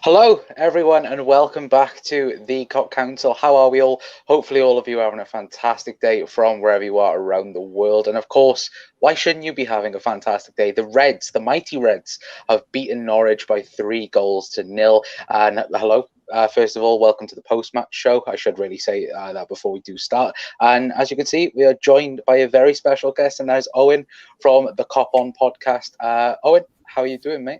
Hello, everyone, and welcome back to the Cop Council. How are we all? Hopefully, all of you are having a fantastic day from wherever you are around the world. And of course, why shouldn't you be having a fantastic day? The Reds, the mighty Reds, have beaten Norwich by 3-0. And hello. First of all, welcome to the Post-Match show. I should really say that before we do start. And as you can see, we are joined by a very special guest, and that is Owen from the Cop On podcast. Owen, how are you doing, mate?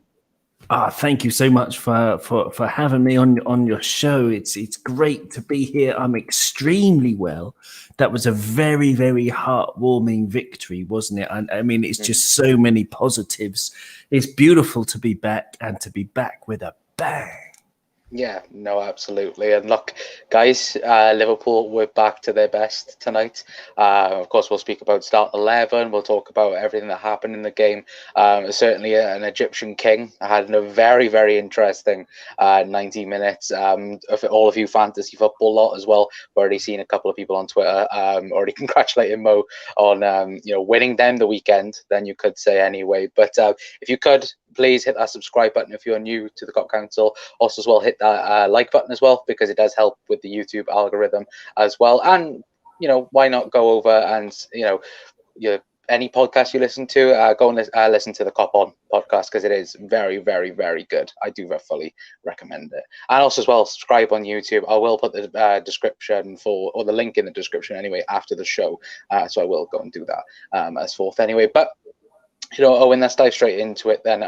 Thank you so much for having me on your show. It's great to be here. I'm extremely well. That was a very, very heartwarming victory, wasn't it? I mean, it's just so many positives. It's beautiful to be back and to be back with a bang. Yeah, no, absolutely. And look, guys, Liverpool were back to their best tonight. Of course, we'll speak about start 11. We'll talk about everything that happened in the game. Certainly an Egyptian king. I had a very, very interesting 90 minutes. Of all of you fantasy football lot as well. I've already seen a couple of people on Twitter already congratulating Mo on winning them the weekend, then you could say anyway. But if you could, please hit that subscribe button if you're new to the Cop Council. Also, as well, hit that like button as well, because it does help with the YouTube algorithm as well. And why not go over and any podcast you listen to, go and listen to the Cop On podcast, because it is very, very, very good. I do fully recommend it. And also as well, subscribe on YouTube. I will put the description or the link in the description anyway after the show. So I will go and do that as forth anyway. But Owen, let's dive straight into it then.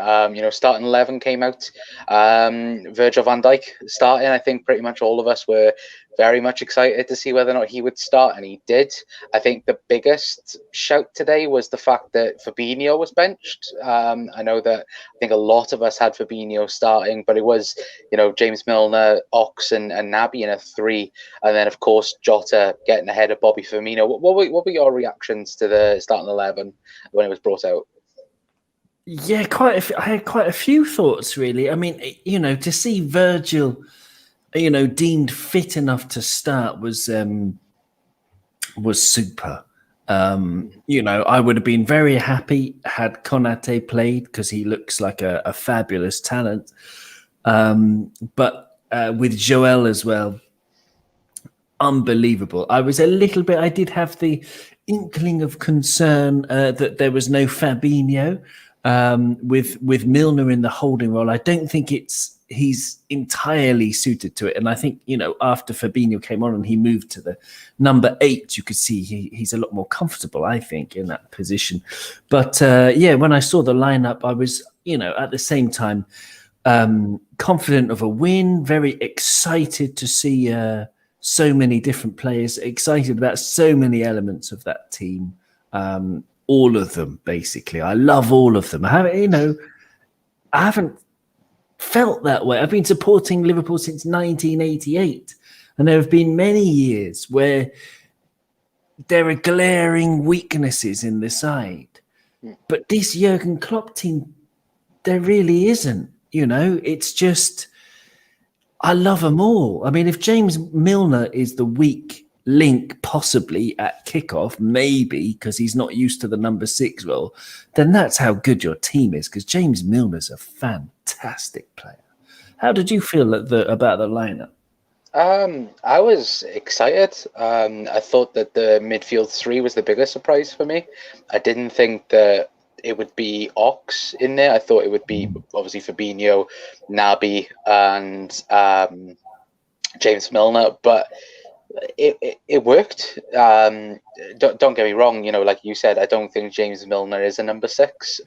Starting 11 came out. Virgil Van Dijk starting. I think pretty much all of us were very much excited to see whether or not he would start, and he did. I think the biggest shout today was the fact that Fabinho was benched. I think a lot of us had Fabinho starting, but it was, James Milner, Ox, and Naby in a 3. And then, of course, Jota getting ahead of Bobby Firmino. What were your reactions to the starting 11 when it was brought out? Yeah, I had quite a few thoughts, really. I mean, to see Virgil, deemed fit enough to start was super. I would have been very happy had Konate played, because he looks like a fabulous talent. But with Joel as well, unbelievable. I did have the inkling of concern that there was no Fabinho. With Milner in the holding role, I don't think he's entirely suited to it. And I think, after Fabinho came on and he moved to the number 8, you could see he's a lot more comfortable, I think, in that position. But when I saw the lineup, I was, at the same time, confident of a win, very excited to see so many different players, excited about so many elements of that team. All of them, basically. I love all of them. I haven't felt that way. I've been supporting Liverpool since 1988, and there have been many years where there are glaring weaknesses in the side. But this Jurgen Klopp team, there really isn't. It's just, I love them all. I mean, if James Milner is the weak link possibly at kickoff, maybe because he's not used to the number 6 role, then that's how good your team is, because James Milner's a fantastic player. How did you feel about the lineup? I was excited. I thought that the midfield 3 was the biggest surprise for me. I didn't think that it would be Ox in there. I thought it would be obviously Fabinho, Naby, and James Milner, but it worked. Don't get me wrong. Like you said, I don't think James Milner is a number 6,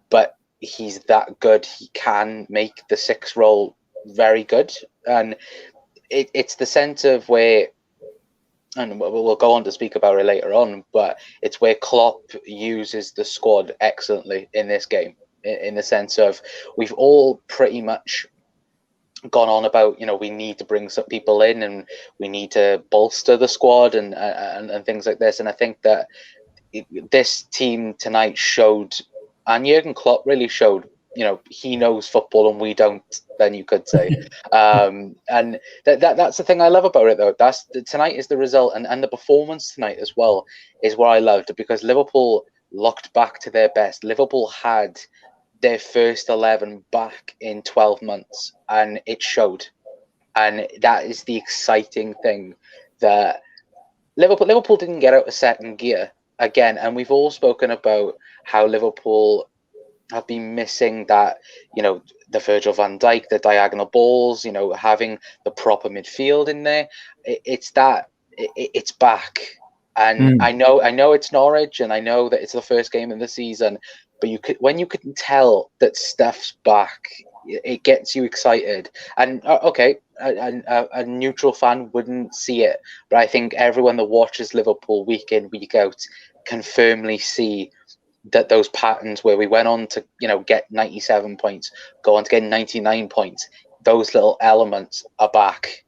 but he's that good. He can make the 6 role very good, and it's the sense of where, and we'll go on to speak about it later on, but it's where Klopp uses the squad excellently in this game, in the sense of we've all pretty much gone on about, we need to bring some people in and we need to bolster the squad and things like this. And I think that this team tonight showed, and Jurgen Klopp really showed, he knows football and we don't, then you could say. And that's the thing I love about it, though. Tonight is the result, and the performance tonight as well is what I loved, because Liverpool looked back to their best. Liverpool had their first 11 back in 12 months, and it showed. And that is the exciting thing, that Liverpool didn't get out of second gear again. And we've all spoken about how Liverpool have been missing that, the Virgil van Dijk, the diagonal balls, having the proper midfield in there. It's back. And I know it's Norwich, and I know that it's the first game of the season, but when you can tell that stuff's back, it gets you excited. And okay, a neutral fan wouldn't see it, but I think everyone that watches Liverpool week in, week out can firmly see that those patterns where we went on to get 97 points, go on to get 99 points, those little elements are back.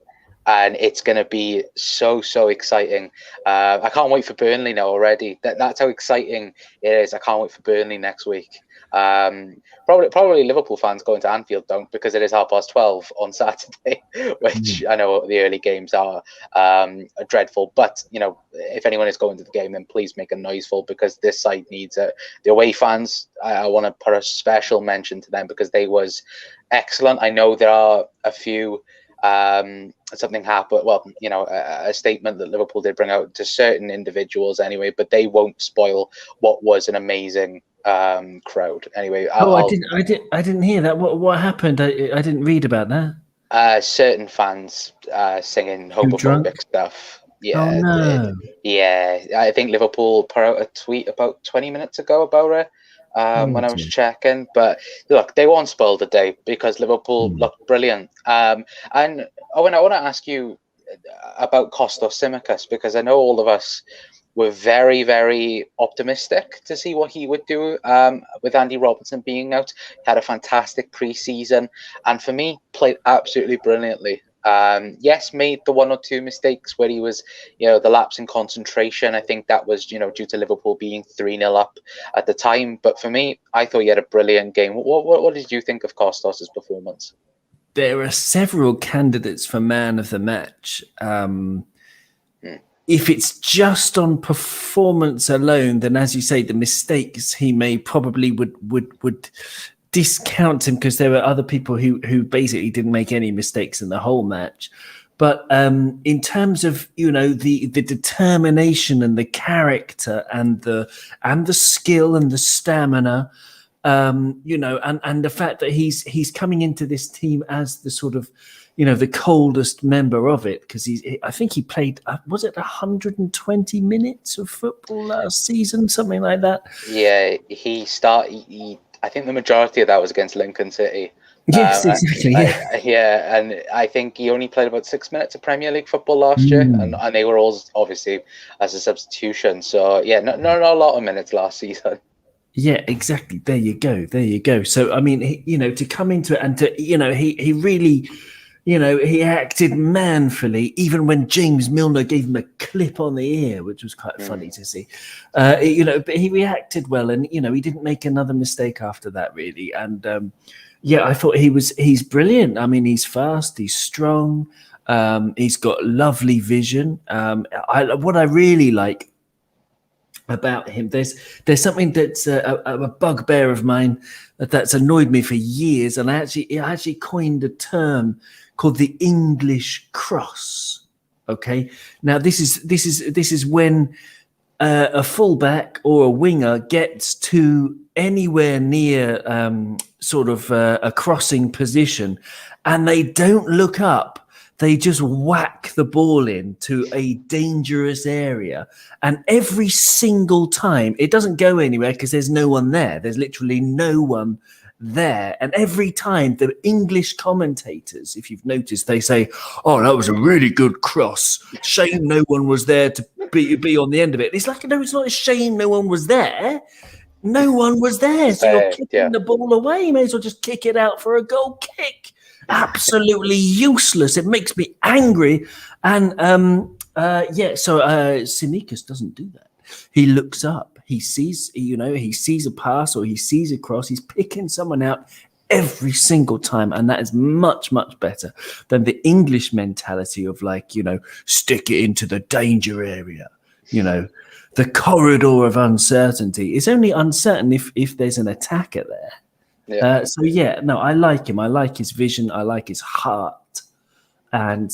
And it's going to be so exciting. I can't wait for Burnley now already. That's how exciting it is. I can't wait for Burnley next week. Probably Liverpool fans going to Anfield don't, because it is 12:30 on Saturday, which I know the early games are dreadful. But if anyone is going to the game, then please make a noiseful, because this side needs it. The away fans, I want to put a special mention to them, because they was excellent. I know there are a few. Something happened. Well, a statement that Liverpool did bring out to certain individuals anyway, but they won't spoil what was an amazing crowd. Anyway, I didn't hear that. What happened? I didn't read about that. Certain fans singing homophobic stuff. Yeah, oh, no. Yeah. I think Liverpool put out a tweet about 20 minutes ago about it. When I was checking, but look, they won't spoil the day, because Liverpool looked brilliant. And Owen, I want to ask you about Kostas Tsimikas, because I know all of us were very, very optimistic to see what he would do with Andy Robertson being out. He had a fantastic pre-season, and for me, played absolutely brilliantly. Yes, made the one or two mistakes where he was, the lapse in concentration. I think that was, due to Liverpool being 3-0 up at the time. But for me, I thought he had a brilliant game. What did you think of Kostas' performance? There are several candidates for man of the match. If it's just on performance alone, then, as you say, the mistakes he made probably would discount him, because there were other people who basically didn't make any mistakes in the whole match. But in terms of the determination and the character and the skill and the stamina, and the fact that he's coming into this team as the sort of the coldest member of it, because I think he played, was it 120 minutes of football last season, something like that? Yeah, I think the majority of that was against Lincoln City. Yes, exactly. And I think he only played about 6 minutes of Premier League football last year, and they were all obviously as a substitution. So yeah, not a lot of minutes last season. Yeah, exactly. There you go. So I mean, to come into it and to he really. He acted manfully, even when James Milner gave him a clip on the ear, which was quite funny to see. But he reacted well, and he didn't make another mistake after that, really. And I thought he's brilliant. I mean, he's fast, he's strong, he's got lovely vision. What I really like about him, there's something that's a bugbear of mine that's annoyed me for years, and I actually coined a term called the English cross. Okay, now this is when a fullback or a winger gets to anywhere near sort of a crossing position, and they don't look up. They just whack the ball into a dangerous area. And every single time, it doesn't go anywhere because there's no one there. There's literally no one there. And every time the English commentators, if you've noticed, they say, "Oh, that was a really good cross. Shame no one was there to be on the end of it." It's like, no, it's not a shame no one was there. No one was there. So you're kicking the ball away. You may as well just kick it out for a goal kick. Absolutely useless. It makes me angry. And so Tsimikas doesn't do that. He looks up. He sees, he sees a pass or he sees a cross. He's picking someone out every single time, and that is much, much better than the English mentality of stick it into the danger area. The corridor of uncertainty is only uncertain if there's an attacker there. Yeah. So yeah, no, I like him. I like his vision. I like his heart, and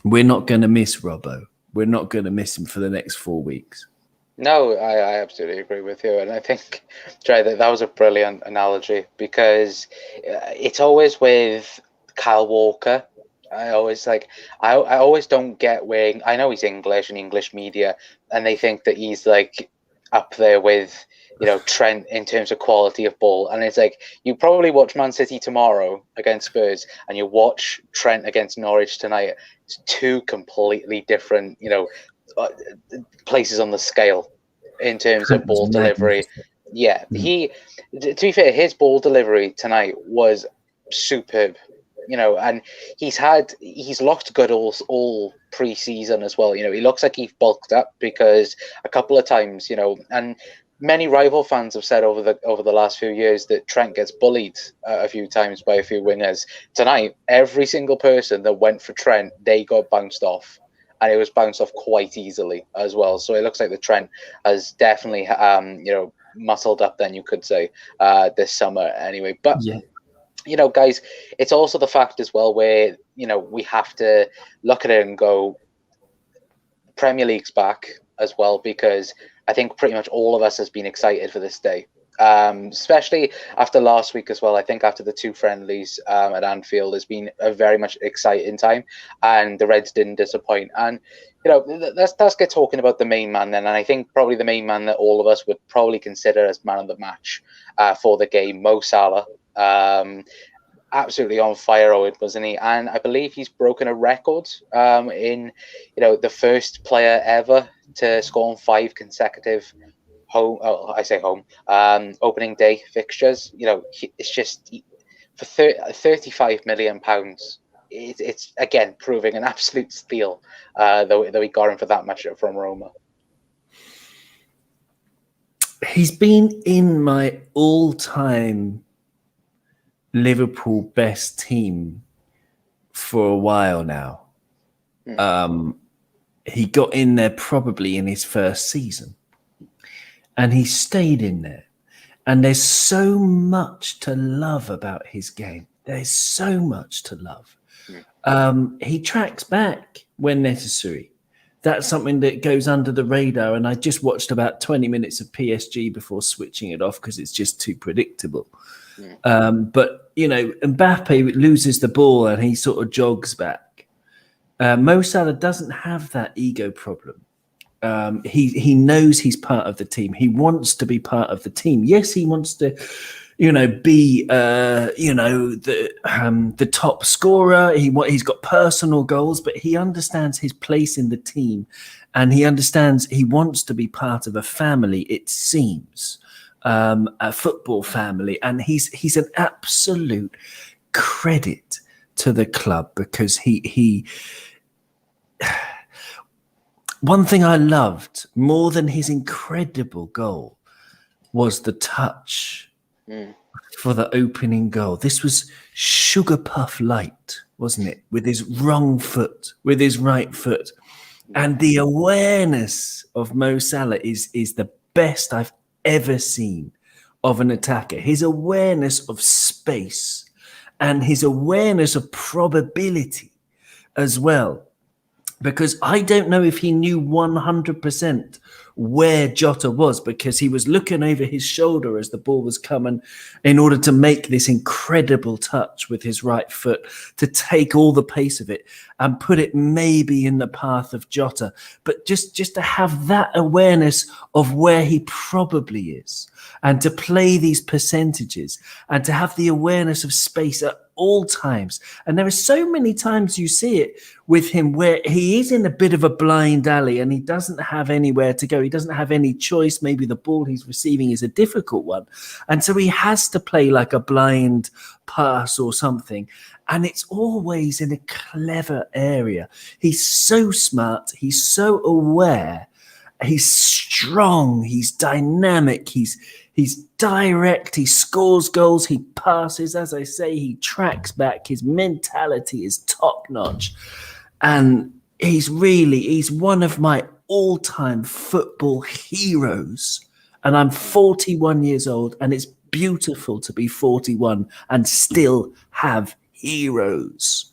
we're not going to miss Robbo. We're not going to miss him for the next 4 weeks. No, I absolutely agree with you, and I think, Trey, that was a brilliant analogy, because it's always with Kyle Walker. I always I always don't get where, I know he's English and English media, and they think that he's like up there with, Trent in terms of quality of ball, and it's like, you probably watch Man City tomorrow against Spurs, and you watch Trent against Norwich tonight. It's two completely different, places on the scale in terms of ball delivery. Yeah, to be fair, his ball delivery tonight was superb. And he's looked good all pre-season as well. He looks like he's bulked up, because a couple of times, and many rival fans have said over the last few years that Trent gets bullied a few times by a few wingers. Tonight, every single person that went for Trent, they got bounced off. And it was bounced off quite easily as well. So it looks like the Trent has definitely, muscled up, then you could say, this summer anyway. But, guys, it's also the fact as well where, we have to look at it and go, Premier League's back as well, because I think pretty much all of us has been excited for this day. Especially after last week as well. I think after the two friendlies at Anfield, has been a very much exciting time, and the Reds didn't disappoint. And let's get talking about the main man then. And I think probably the main man that all of us would probably consider as man of the match for the game, Mo Salah. Absolutely on fire, Owen, wasn't he? And I believe he's broken a record in the first player ever to score on 5 consecutive opening day fixtures. It's just for £35 million. It's again proving an absolute steal, though we got him for that much from Roma. He's been in my all-time Liverpool best team for a while now. He got in there probably in his first season, and he stayed in there. And there's so much to love about his game. There's so much to love. He tracks back when necessary. That's something that goes under the radar. And I just watched about 20 minutes of PSG before switching it off, because it's just too predictable. But, Mbappe loses the ball and he sort of jogs back. Mo Salah doesn't have that ego problem. He knows he's part of the team. He wants to be part of the team. Yes, he wants to, be, the top scorer. He's got personal goals, but he understands his place in the team, and he understands he wants to be part of a family. It seems a football family, and he's an absolute credit to the club, because he. One thing I loved more than his incredible goal was the touch for the opening goal. This was Sugar Puff Light, wasn't it? With his wrong foot, with his right foot. And the awareness of Mo Salah is the best I've ever seen of an attacker. His awareness of space and his awareness of probability as well. Because I don't know if he knew 100% where Jota was, because he was looking over his shoulder as the ball was coming in order to make this incredible touch with his right foot, to take all the pace of it and put it maybe in the path of Jota. But just to have that awareness of where he probably is, and to play these percentages, and to have the awareness of space at all times. And there are so many times you see it with him where he is in a bit of a blind alley and he doesn't have anywhere to go. He doesn't have any choice. Maybe the ball he's receiving is a difficult one. And so he has to play like a blind pass or something. And it's always in a clever area. He's so smart. He's so aware. He's strong. He's dynamic. He's direct. He scores goals. He passes. As I say, he tracks back. His mentality is top notch. And he's one of my all-time football heroes. And I'm 41 years old, and it's beautiful to be 41 and still have heroes.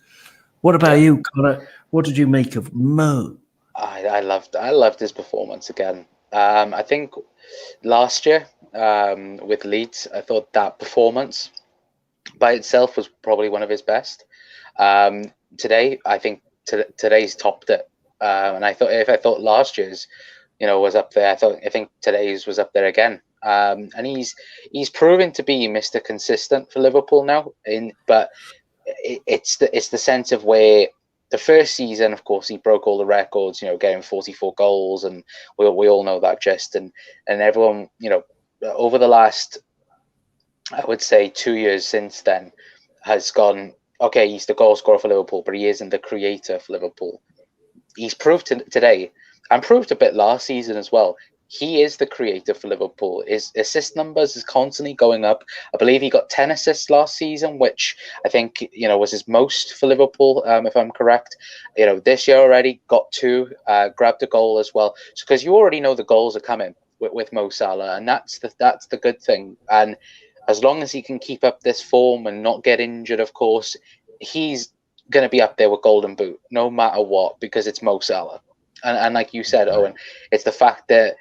What about you, Connor? What did you make of Mo? I loved his performance again. I think last year with Leeds, I thought that performance by itself was probably one of his best. Today, I think today's topped it. And I thought last year's, was up there. I think today's was up there again. And he's proven to be Mr. Consistent for Liverpool now. But it's the sense of where the first season, of course, he broke all the records. Getting 44 goals, and we all know that gist. And everyone, over the last, I would say, 2 years since then, has gone, okay, he's the goal scorer for Liverpool, but he isn't the creator for Liverpool. He's proved today, and proved a bit last season as well. He is the creator for Liverpool. His assist numbers is constantly going up. I believe he got 10 assists last season, which I think, was his most for Liverpool, if I'm correct. This year already got 2, grabbed a goal as well. So, because you already know the goals are coming with Mo Salah, and that's the good thing. And as long as he can keep up this form and not get injured, of course, he's going to be up there with Golden Boot, no matter what, because it's Mo Salah. And like you said, Owen, it's the fact that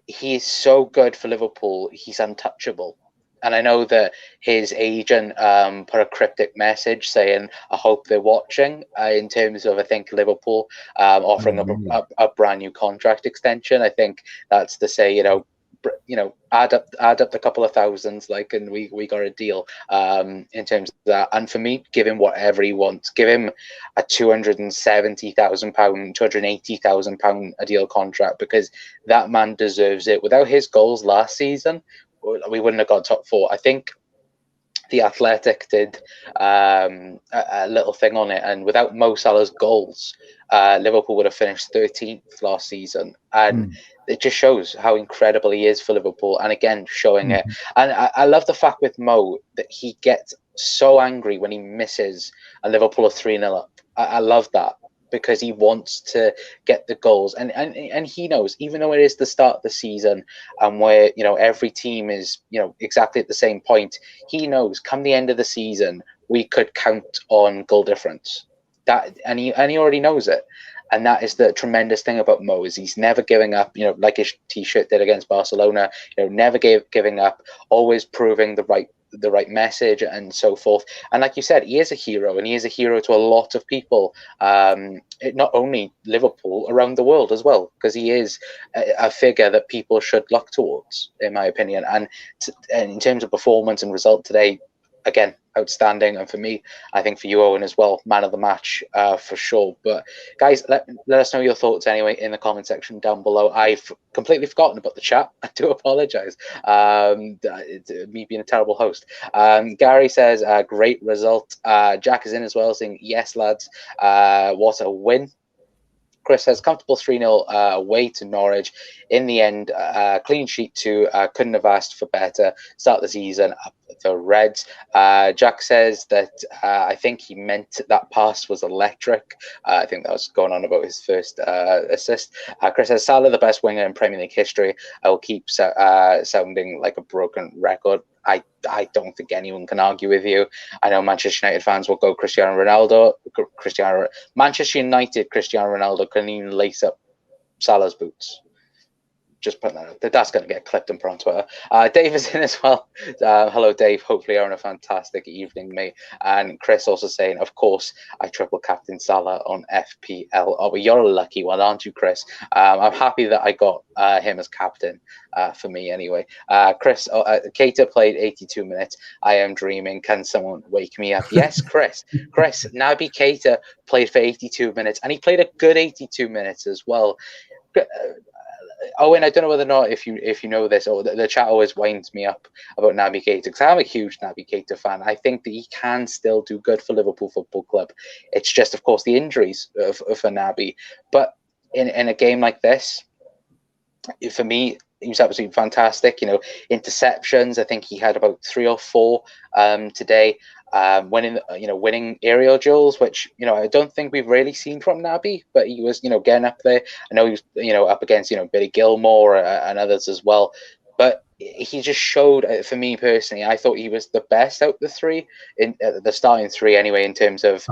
he is so good for Liverpool, he's untouchable. And I know that his agent put a cryptic message saying, I hope they're watching, in terms of, I think, Liverpool offering a brand new contract extension. I think that's to say, add up the couple of thousands, and we got a deal in terms of that. And for me, give him whatever he wants. Give him a £270,000, £280,000 a deal contract, because that man deserves it. Without his goals last season, we wouldn't have got top 4. I think The Athletic did a little thing on it, and without Mo Salah's goals, Liverpool would have finished 13th last season. And it just shows how incredible he is for Liverpool, and again, showing it. And I love the fact with Mo that he gets so angry when he misses a Liverpool of 3-0 up. I love that, because he wants to get the goals, and he knows, even though it is the start of the season, and where every team is exactly at the same point, he knows come the end of the season we could count on goal difference. And he already knows it. And that is the tremendous thing about Mo, is he's never giving up, like his T-shirt did against Barcelona, never giving up, always proving the right message and so forth. And like you said, he is a hero, and he is a hero to a lot of people, not only Liverpool, around the world as well, because he is a figure that people should look towards, in my opinion. And in terms of performance and result today, again, outstanding. And for me, I think for you, Owen, as well, man of the match, for sure. But guys, let us know your thoughts anyway in the comment section down below. I've completely forgotten about the chat. I do apologize. Me being a terrible host. Gary says, great result. Jack is in as well, saying, yes, lads, what a win. Chris says, comfortable 3-0 away to Norwich. In the end, clean sheet too. Couldn't have asked for better. Start the season up the Reds. Jack says that I think he meant that pass was electric. I think that was going on about his first assist. Chris says, Salah, the best winger in Premier League history. I will keep sounding like a broken record. I don't think anyone can argue with you. I know Manchester United fans will go Cristiano Ronaldo. Manchester United Cristiano Ronaldo couldn't even lace up Salah's boots. Just put that out. That's going to get clipped and put on Twitter. Dave is in as well. Hello, Dave. Hopefully you're having a fantastic evening, mate. And Chris also saying, of course, I triple captain Salah on FPL. Oh, well, you're a lucky one, aren't you, Chris? I'm happy that I got him as captain for me anyway. Chris, Keita played 82 minutes. I am dreaming. Can someone wake me up? Yes, Chris. Naby Keita played for 82 minutes, and he played a good 82 minutes as well. Owen, I don't know whether or not if you know this, or the chat always winds me up about Naby Keita, because I'm a huge Naby Keita fan. I think that he can still do good for Liverpool Football Club. It's just, of course, the injuries for Naby. But in a game like this, for me, he was absolutely fantastic. Interceptions. I think he had about 3 or 4 today. Winning aerial duels, which I don't think we've really seen from Naby, but he was getting up there. I know he was up against Billy Gilmore and others as well, but he just showed, for me personally, I thought he was the best out of the three, in the starting three anyway, in terms of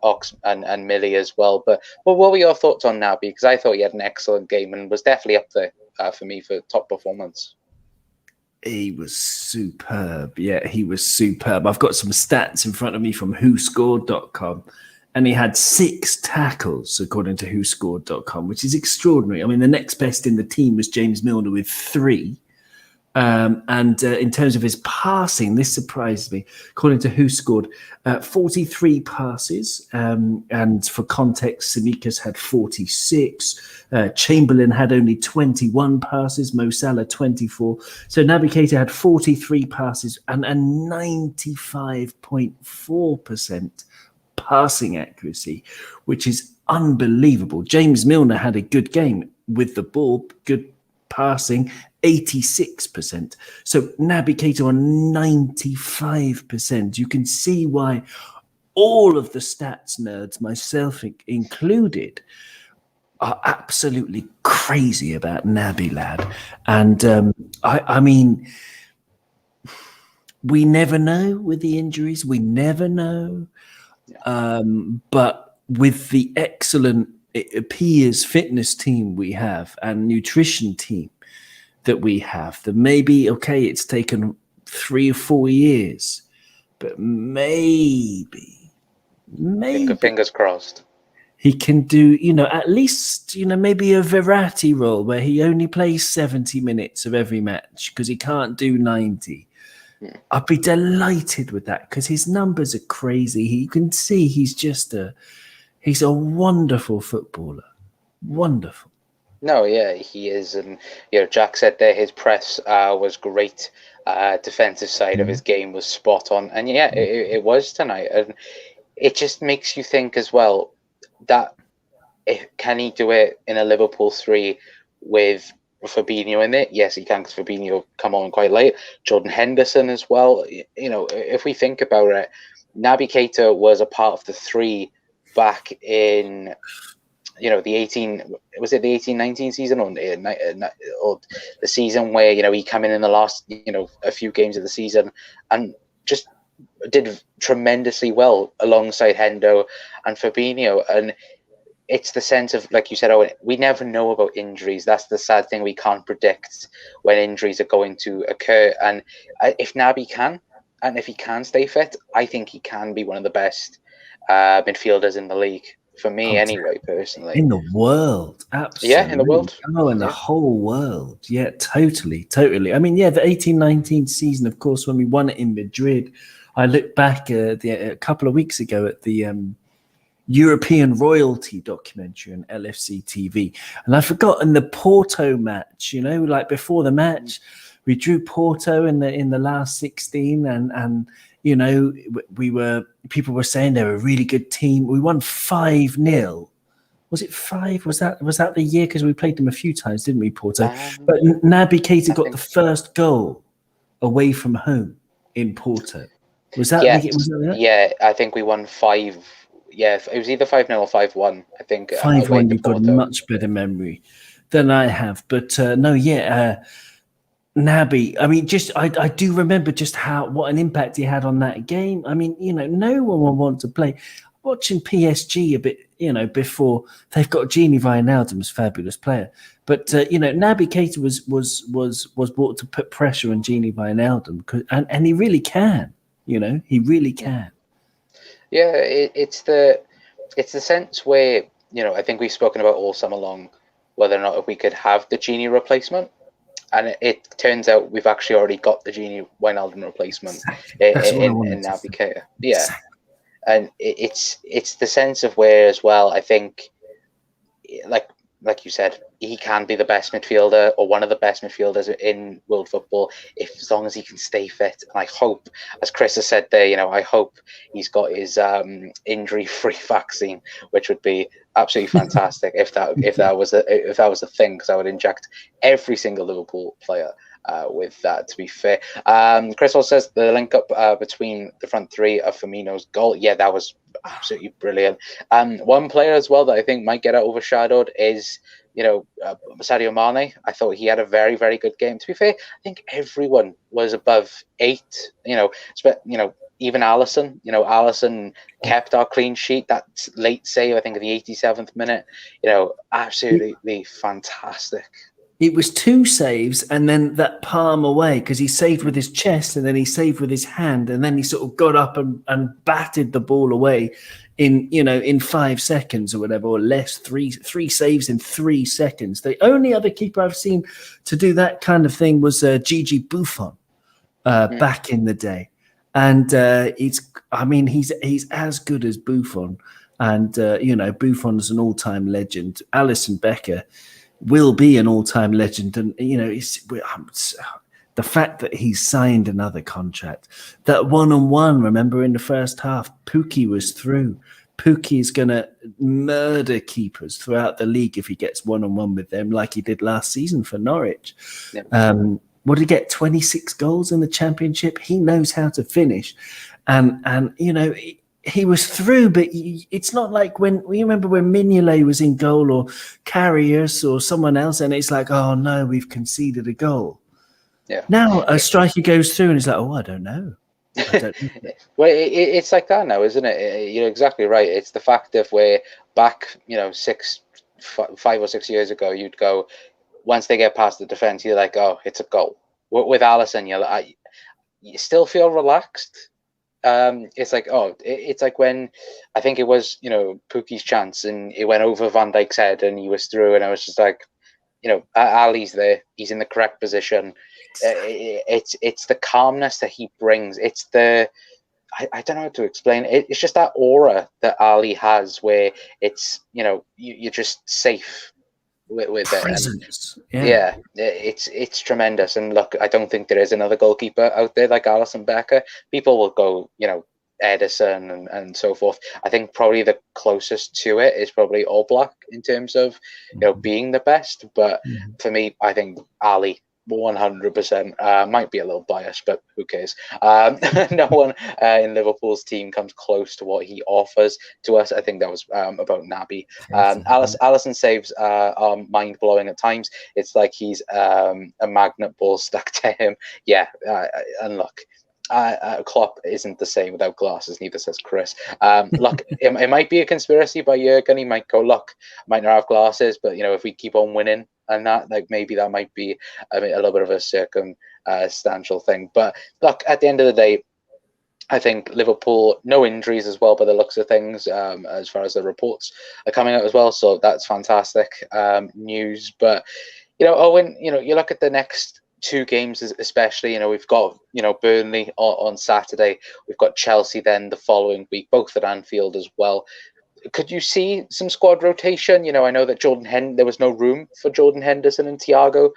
Ox and Millie as well. But what were your thoughts on Naby? Because I thought he had an excellent game and was definitely up there for me for top performance. He was superb. Yeah, he was superb. I've got some stats in front of me from whoscored.com. And he had 6 tackles, according to whoscored.com, which is extraordinary. I mean, the next best in the team was James Milner with 3. And in terms of his passing, this surprised me. According to WhoScored, 43 passes. And for context, Tsimikas had 46. Chamberlain had only 21 passes. Mo Salah, 24. So Naby Keita had 43 passes and a 95.4% passing accuracy, which is unbelievable. James Milner had a good game with the ball, good passing, 86%. So Naby Keita on 95%. You can see why all of the stats nerds, myself included, are absolutely crazy about Naby, lad. And I mean, we never know with the injuries. We never know. But with the excellent, it appears, fitness team we have and nutrition team that we have, that maybe, okay, it's taken 3 or 4 years, but maybe fingers crossed, he can do, at least, maybe a Verratti role where he only plays 70 minutes of every match because he can't do 90. I'd be delighted with that because his numbers are crazy. You can see he's a wonderful footballer. Wonderful. No, yeah, he is. And, Jack said there his press was great. Defensive side of his game was spot on. And, yeah, it was tonight. And it just makes you think as well that can he do it in a Liverpool 3 with Fabinho in it? Yes, he can, because Fabinho come on quite late. Jordan Henderson as well. If we think about it, Naby Keita was a part of the 3 back in, the 18-19 season or the season where, he came in the last, a few games of the season and just did tremendously well alongside Hendo and Fabinho. And it's the sense of, like you said, Owen, we never know about injuries. That's the sad thing. We can't predict when injuries are going to occur. And if Naby can, and if he can stay fit, I think he can be one of the best midfielders in the league. For me, anyway, personally. In the world, absolutely. Yeah, in the world. Oh, in the whole world. Yeah, totally. I mean, yeah, the 18-19 season, of course, when we won it in Madrid, I looked back a couple of weeks ago at the European royalty documentary on LFC TV. And I've forgotten the Porto match, like before the match, we drew Porto in the last 16 and people were saying they're a really good team. We won 5-0. Was it 5? Was that the year? Because we played them a few times, didn't we, Porto? But Naby Keita got the first goal away from home in Porto. Was that? Yeah, I think we won 5. Yeah, it was either 5-0 or 5-1. I think 5-1. You've got a much better memory than I have. But Naby, I mean, I do remember just what an impact he had on that game. I mean, no one will want to play. Watching PSG a bit, before they've got Gini Wijnaldum's fabulous player, but Naby Keita was brought to put pressure on Gini Wijnaldum, and he really can. He really can. Yeah, it's the sense where I think we've spoken about all summer long whether or not we could have the Gini replacement. And it turns out we've actually already got the Gini Wijnaldum replacement in Naby Keita. Yeah. Exactly. And it's the sense of where as well, I think, like you said, he can be the best midfielder or one of the best midfielders in world football as long as he can stay fit. And I hope, as Chris has said there, I hope he's got his injury-free vaccine, which would be absolutely fantastic if that was a thing, because I would inject every single Liverpool player with that, to be fair. Chris also says the link up between the front 3 of Firmino's goal. Yeah, that was absolutely brilliant. One player as well that I think might get overshadowed is Sadio Mane, I thought he had a very, very good game. To be fair, I think everyone was above 8. Even Alisson. Alisson kept our clean sheet. That late save, I think, in the 87th minute. Absolutely fantastic. It was 2 saves and then that palm away, because he saved with his chest and then he saved with his hand, and then he sort of got up and batted the ball away in 5 seconds or whatever, or less. Three saves in 3 seconds. The only other keeper I've seen to do that kind of thing was Gigi Buffon back in the day, and he's as good as Buffon, and Buffon's an all-time legend. Alisson Becker will be an all-time legend, and the fact that he's signed another contract, that one-on-one, remember in the first half, Pukki was through. Pukki is going to murder keepers throughout the league if he gets one-on-one with them, like he did last season for Norwich. Yeah. What did he get? 26 goals in the Championship. He knows how to finish, and he was through, but it's not like when we remember when Mignolet was in goal, or Karius or someone else, and it's like, oh no, we've conceded a goal. Yeah. Now a striker goes through and it's like, oh, I don't know. Well, it's like that now, isn't it? You're exactly right. It's the fact that we're back, 5 or 6 years ago, you'd go, once they get past the defense, you're like, oh, it's a goal. With Alisson, you still feel relaxed. It's like when I think it was Pukki's chance and it went over Van Dijk's head and he was through, and I was just like, Ali's there, he's in the correct position. It's the calmness that he brings. It's the I don't know how to explain it. It's just that aura that Ali has, where it's you're just safe with presence. It. Yeah, it's tremendous. And look, I don't think there is another goalkeeper out there like Alisson Becker. People will go, Edison and so forth. I think probably the closest to it is probably Oblak in terms of being the best. But for me, I think Ali 100%. Might be a little biased, but who cares? No one in Liverpool's team comes close to what he offers to us. I think that was about Naby. Alisson saves are mind-blowing at times. It's like he's a magnet ball stuck to him. Yeah, and look, Klopp isn't the same without glasses, neither says Chris. Look, it might be a conspiracy by Jurgen. He might go, look, I might not have glasses, but if we keep on winning and that, like, maybe that might be a little bit of a circumstantial thing. But look, at the end of the day, I think Liverpool, no injuries as well by the looks of things, as far as the reports are coming out as well. So that's fantastic news. But Owen, you look at the next 2 games, especially, we've got Burnley on Saturday, we've got Chelsea then the following week, both at Anfield as well. Could you see some squad rotation? I know that there was no room for Jordan Henderson and Thiago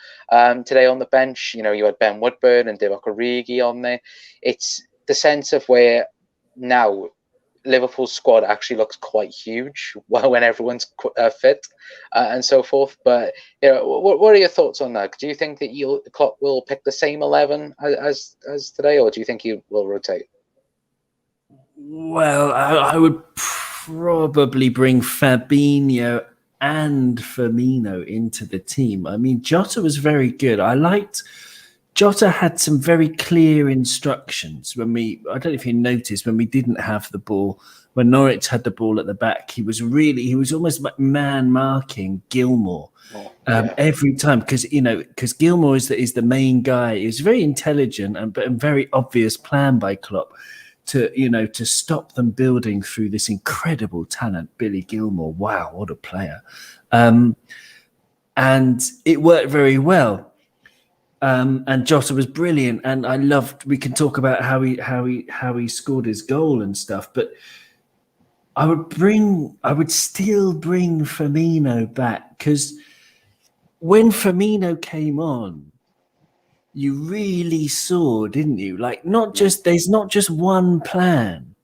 today on the bench. You had Ben Woodburn and Divock Origi on there. It's the sense of where now Liverpool's squad actually looks quite huge when everyone's fit and so forth. But what are your thoughts on that? Do you think that Klopp will pick the same 11 as today, or do you think he will rotate? Well, I would probably bring Fabinho and Firmino into the team. I mean, Jota was very good. Jota had some very clear instructions I don't know if you noticed, when we didn't have the ball, when Norwich had the ball at the back, he was almost like man marking Gilmour every time, because Gilmour is the main guy. It was very intelligent but a very obvious plan by Klopp to stop them building through this incredible talent, Billy Gilmour. Wow, what a player. And it worked very well. And Jota was brilliant, and I loved. We can talk about how he scored his goal and stuff, but I would still bring Firmino back, because when Firmino came on, you really saw, didn't you? Like, there's not just one plan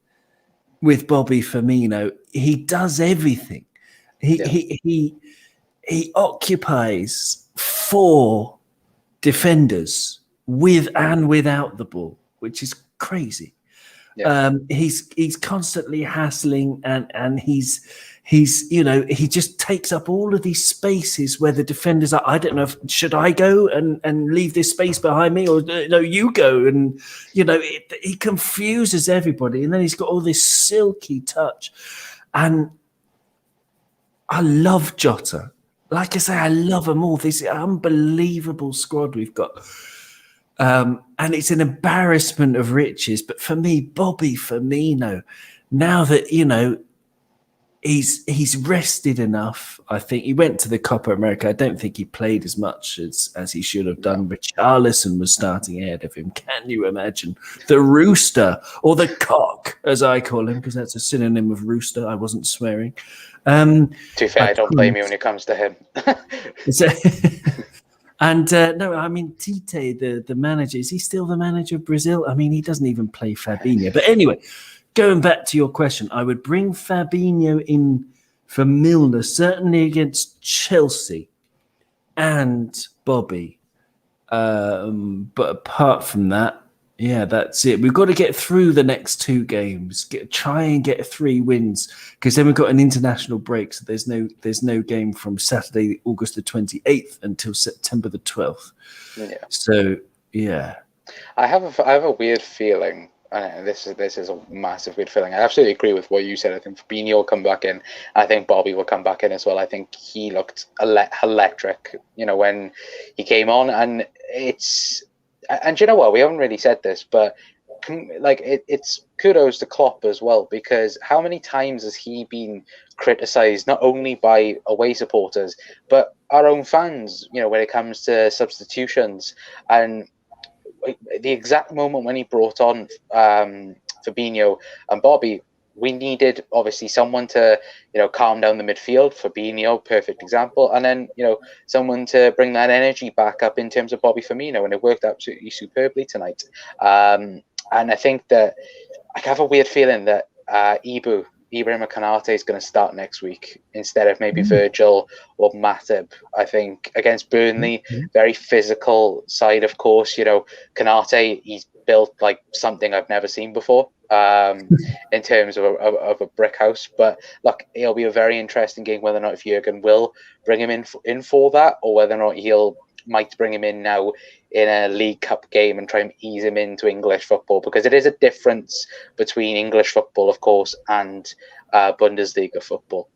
with Bobby Firmino. He does everything. He occupies 4 defenders with and without the ball, which is crazy. He's constantly hassling, and he's he just takes up all of these spaces where the defenders are. I don't know, should I go and leave this space behind me, or no, you go, and he confuses everybody, and then he's got all this silky touch, and I love Jota. Like I say, I love them all. This unbelievable squad we've got. And it's an embarrassment of riches. But for me, Bobby Firmino, now that, he's rested enough, I think. He went to the Copa America. I don't think he played as much as he should have done. Richarlison was starting ahead of him. Can you imagine? The rooster, or the cock, as I call him, because that's a synonym of rooster. I wasn't swearing. To be fair, I don't blame you when it comes to him. And no, I mean, Tite, the manager, is he still the manager of Brazil? I mean, he doesn't even play Fabinho. But anyway, going back to your question, I would bring Fabinho in for Milner, certainly against Chelsea and Bobby. But apart from that, yeah, that's it. We've got to get through the next two games. Try and get 3 wins, because then we've got an international break. So there's no game from Saturday, August the 28th until September the 12th. Yeah. So yeah, I have a weird feeling. This is a massive weird feeling. I absolutely agree with what you said. I think Fabinho will come back in. I think Bobby will come back in as well. I think he looked electric, when he came on, and you know what? We haven't really said this, but it's kudos to Klopp as well, because how many times has he been criticised, not only by away supporters, but our own fans, when it comes to substitutions. And the exact moment when he brought on Fabinho and Bobby, we needed, obviously, someone to, calm down the midfield. Fabinho, perfect example. And then, someone to bring that energy back up in terms of Bobby Firmino. And it worked absolutely superbly tonight. And I think that I have a weird feeling that Ibrahim Konate is going to start next week instead of maybe Virgil or Matip. I think against Burnley, very physical side, of course. Konate, he's built like something I've never seen before. In terms of a brick house, but look, it'll be a very interesting game whether or not if Jurgen will bring him in for that, or whether or not might bring him in now in a League Cup game and try and ease him into English football, because it is a difference between English football, of course, and Bundesliga football.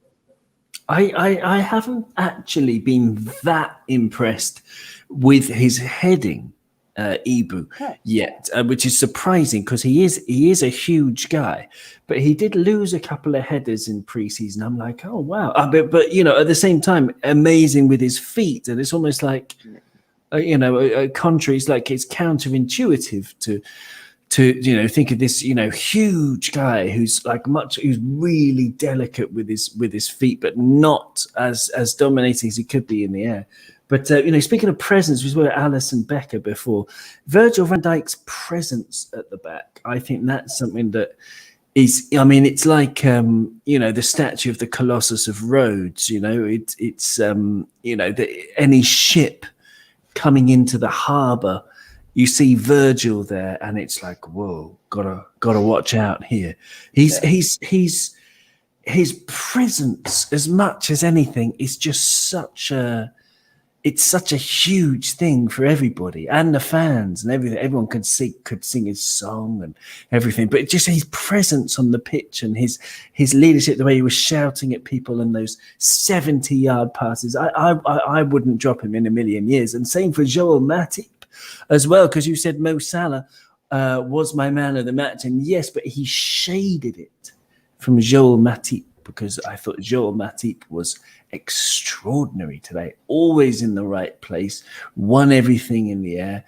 I haven't actually been that impressed with his heading. Ibu yet, which is surprising, because he is a huge guy, but he did lose a couple of headers in preseason. I'm like, oh wow, but at the same time, amazing with his feet, and it's almost like contrary. It's like it's counterintuitive to think of this huge guy who's really delicate with his feet, but not as dominating as he could be in the air. But, speaking of presence, we were at Alisson Becker before. Virgil van Dijk's presence at the back, I think that's something that is, it's like, the statue of the Colossus of Rhodes, it's any ship coming into the harbour, you see Virgil there, and it's like, whoa, gotta watch out here. His presence, as much as anything, is just such a huge thing for everybody and the fans and everything. Everyone could sing his song and everything, but just his presence on the pitch and his leadership, the way he was shouting at people and those 70-yard passes, I wouldn't drop him in a million years. And same for Joel Matip as well, because you said Mo Salah was my man of the match, and yes, but he shaded it from Joel Matip, because I thought Joel Matip was extraordinary today, always in the right place, won everything in the air,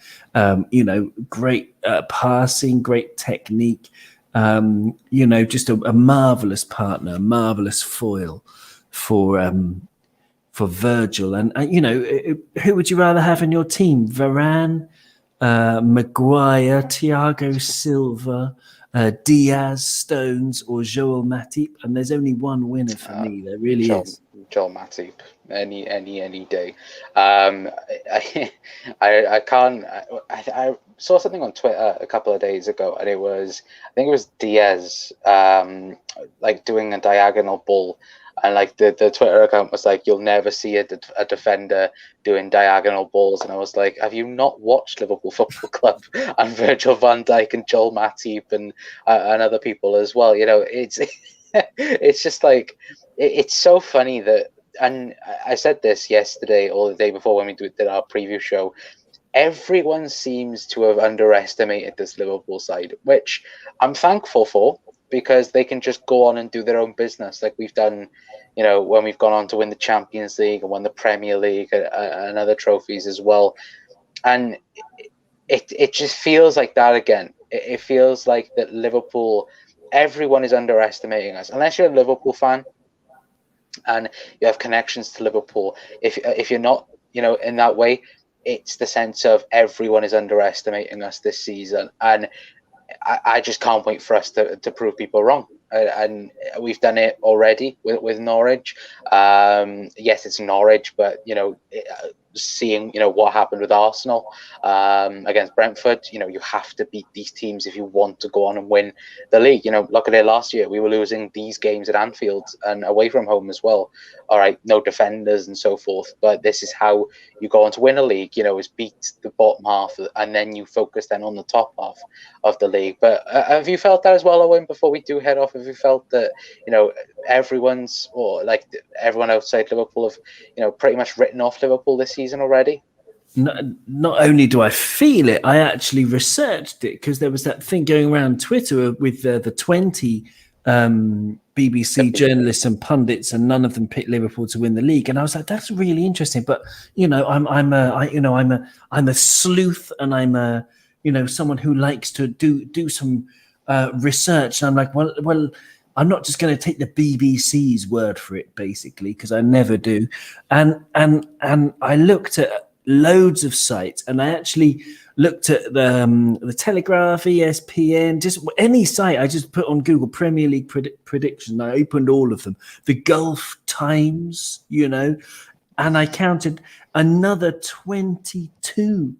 great passing, great technique, just a marvelous partner, marvelous foil for Virgil. And who would you rather have in your team? Varane, Maguire, Thiago Silva, Diaz, Stones, or Joel Matip? And there's only one winner for me. There really is. Joel Matip. Any day. I can't. I saw something on Twitter a couple of days ago, and I think it was Diaz, like doing a diagonal ball, and like the Twitter account was like, "You'll never see a defender doing diagonal balls," and I was like, "Have you not watched Liverpool Football Club and Virgil Van Dijk and Joel Matip and other people as well?" You know, it's it's just like it's so funny that. And I said this yesterday or the day before when we did our preview show. Everyone seems to have underestimated this Liverpool side, which I'm thankful for because they can just go on and do their own business like we've done, you know, when we've gone on to win the Champions League and won the Premier League and other trophies as well. And it just feels like that again. It feels like that Liverpool, everyone is underestimating us. Unless you're a Liverpool fan, and you have connections to Liverpool. If you're not, you know, in that way, it's the sense of everyone is underestimating us this season, and I just can't wait for us to prove people wrong. And we've done it already with Norwich. Yes, it's Norwich, but you know, seeing what happened with Arsenal against Brentford, you have to beat these teams if you want to go on and win the league. Look at it last year. We were losing these games at Anfield and away from home as well. All right, no defenders and so forth, but this is how you go on to win a league, is beat the bottom half and then you focus then on the top half of the league. But have you felt that as well, Owen, before we do head off? Have you felt that, everyone's, or like everyone outside Liverpool have, pretty much written off Liverpool this season already? Not only do I feel it, I actually researched it because there was that thing going around Twitter with the 20 BBC journalists and pundits, and none of them picked Liverpool to win the league. And I was like, that's really interesting. But I'm a sleuth, and I'm a someone who likes to do some research. And I'm like, well, I'm not just going to take the BBC's word for it, basically, because I never do. And I looked at loads of sites, and I actually looked at the Telegraph, ESPN, just any site. I just put on Google Premier League prediction. I opened all of them. The Gulf Times, and I counted another 22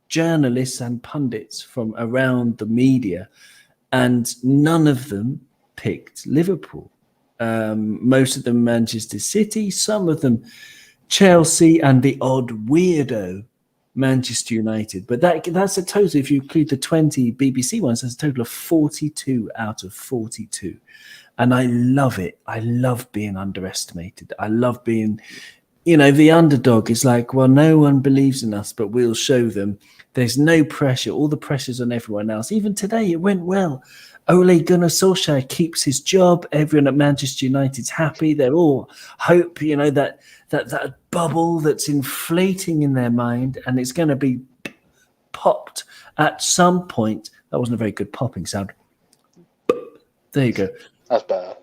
journalists and pundits from around the media, and none of them picked Liverpool. Most of them Manchester City, some of them Chelsea, and the odd weirdo Manchester United. But that's a total, if you include the 20 BBC ones, that's a total of 42 out of 42. And I love it. I love being underestimated. I love being, the underdog. Is like, well, no one believes in us, but we'll show them. There's no pressure. All the pressure's on everyone else. Even today, it went well. Ole Gunnar Solskjaer keeps his job. Everyone at Manchester United's happy. They're all hope, that bubble that's inflating in their mind, and it's going to be popped at some point. That wasn't a very good popping sound. There you go. That's better.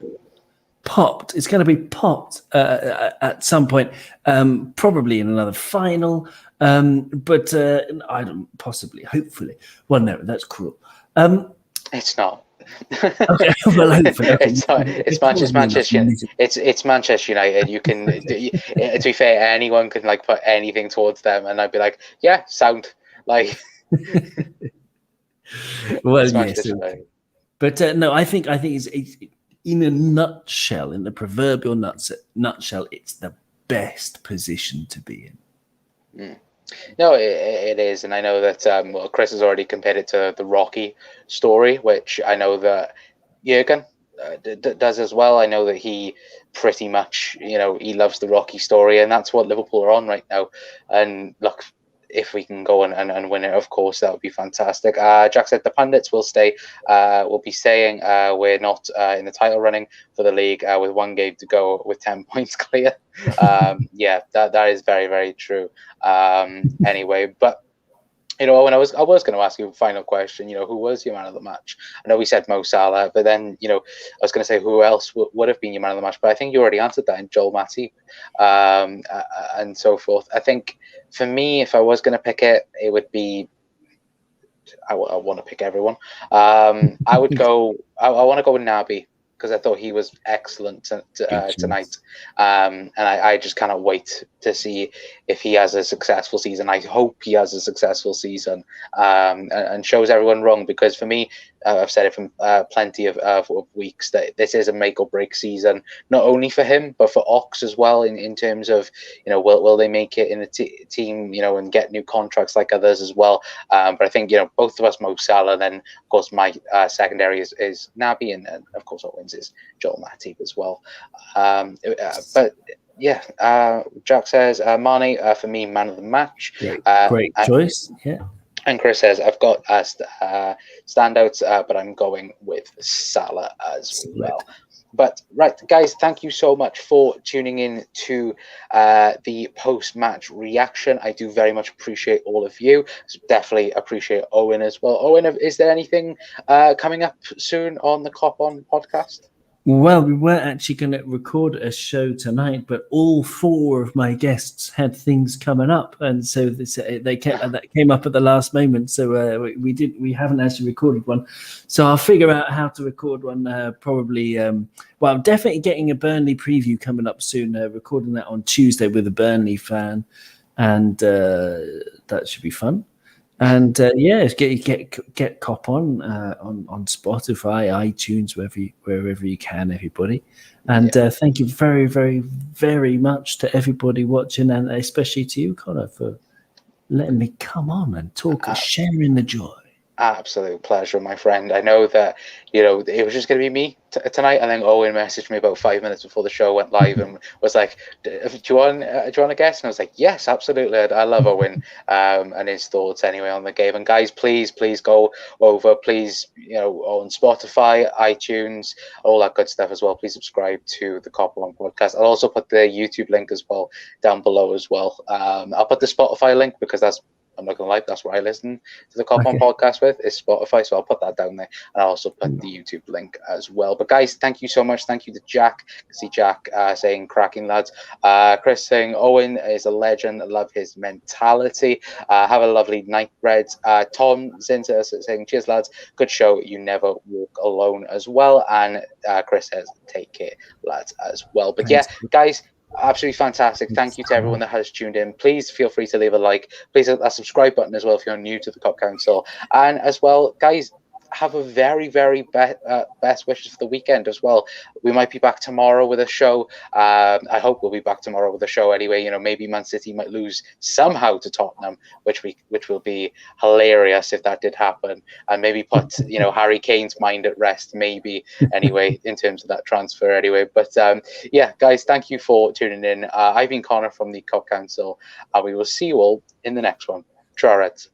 Popped. It's going to be popped at some point, probably in another final. But I don't possibly, hopefully. Well, no, that's cruel. It's not. Okay, well, hopefully. Okay. It's Manchester United. You can, to be fair, anyone can put anything towards them, and I'd be like, yeah, sound like. Well, yes, okay. But no, I think it's in a nutshell, in the proverbial nutshell, it's the best position to be in. Mm. No, it is, and I know that Chris has already compared it to the Rocky story, which I know that Jurgen does as well. I know that he pretty much, he loves the Rocky story, and that's what Liverpool are on right now. And look, if we can go and win it, of course, that would be fantastic. Jack said the pundits will stay. Will be saying we're not in the title running for the league with one game to go with 10 points clear. Yeah, that is very, very true. Anyway, but when I was going to ask you a final question, who was your man of the match? I know we said Mo Salah, but then I was going to say who else would have been your man of the match, but I think you already answered that in Joel Matip and so forth. I think for me, if I was going to pick it, it would be. I want to pick everyone. I would go. I want to go with Naby, because I thought he was excellent tonight. And I just cannot wait to see if he has a successful season. I hope he has a successful season and shows everyone wrong, because for me, I've said it from plenty of weeks that this is a make or break season, not only for him but for Ox as well. In terms of, will they make it in the team, and get new contracts like others as well. But I think both of us, Mo Salah. Then of course my secondary is Naby, and of course Owens is Joel Matip as well. But yeah, Jack says Mane for me, man of the match. Great choice. Yeah. And Chris says, I've got standouts, but I'm going with Salah as well. But right, guys, thank you so much for tuning in to the post-match reaction. I do very much appreciate all of you. Definitely appreciate Owen as well. Owen, is there anything coming up soon on the Cop On podcast? Well, we weren't actually going to record a show tonight, but all four of my guests had things coming up, and so that came up at the last moment. So we haven't actually recorded one. So I'll figure out how to record one. Probably. Well, I'm definitely getting a Burnley preview coming up soon. Recording that on Tuesday with a Burnley fan, and that should be fun. And get Cop on Spotify, iTunes, wherever you can, everybody. And thank you very, very, very much to everybody watching, and especially to you, Connor, for letting me come on and talk and sharing the joy. Absolute pleasure, my friend. I know that it was just going to be me tonight, and then Owen messaged me about 5 minutes before the show went live and was like, "Do you want to guess?" And I was like, "Yes, absolutely." I love Owen and his thoughts anyway on the game. And guys, please go over, please, on Spotify, iTunes, all that good stuff as well. Please subscribe to the Cop On podcast. I'll also put the YouTube link as well down below as well. I'll put the Spotify link because I'm not gonna lie, that's where I listen to the Cop On podcast with, is Spotify, so I'll put that down there, and I'll also put the YouTube link as well. But guys, thank you so much. Thank you to Jack. I see Jack saying cracking lads. Chris saying Owen is a legend. I love his mentality. Have a lovely night, Reds. Tom Zinter saying cheers lads. Good show. You never walk alone as well. And Chris says take care lads as well. But yeah, guys, absolutely fantastic. Thank you to everyone that has tuned in. Please feel free to leave a like. Please hit that subscribe button as well if you're new to the Cop Council. And as well, guys, have a very, very best wishes for the weekend as well. We might be back tomorrow with a show. I hope we'll be back tomorrow with a show anyway. Maybe Man City might lose somehow to Tottenham, which will be hilarious if that did happen, and maybe put Harry Kane's mind at rest, maybe anyway, in terms of that transfer anyway. But yeah, guys, thank you for tuning in. I've been Connor from the Cop Council, and we will see you all in the next one. Ciao, Reds.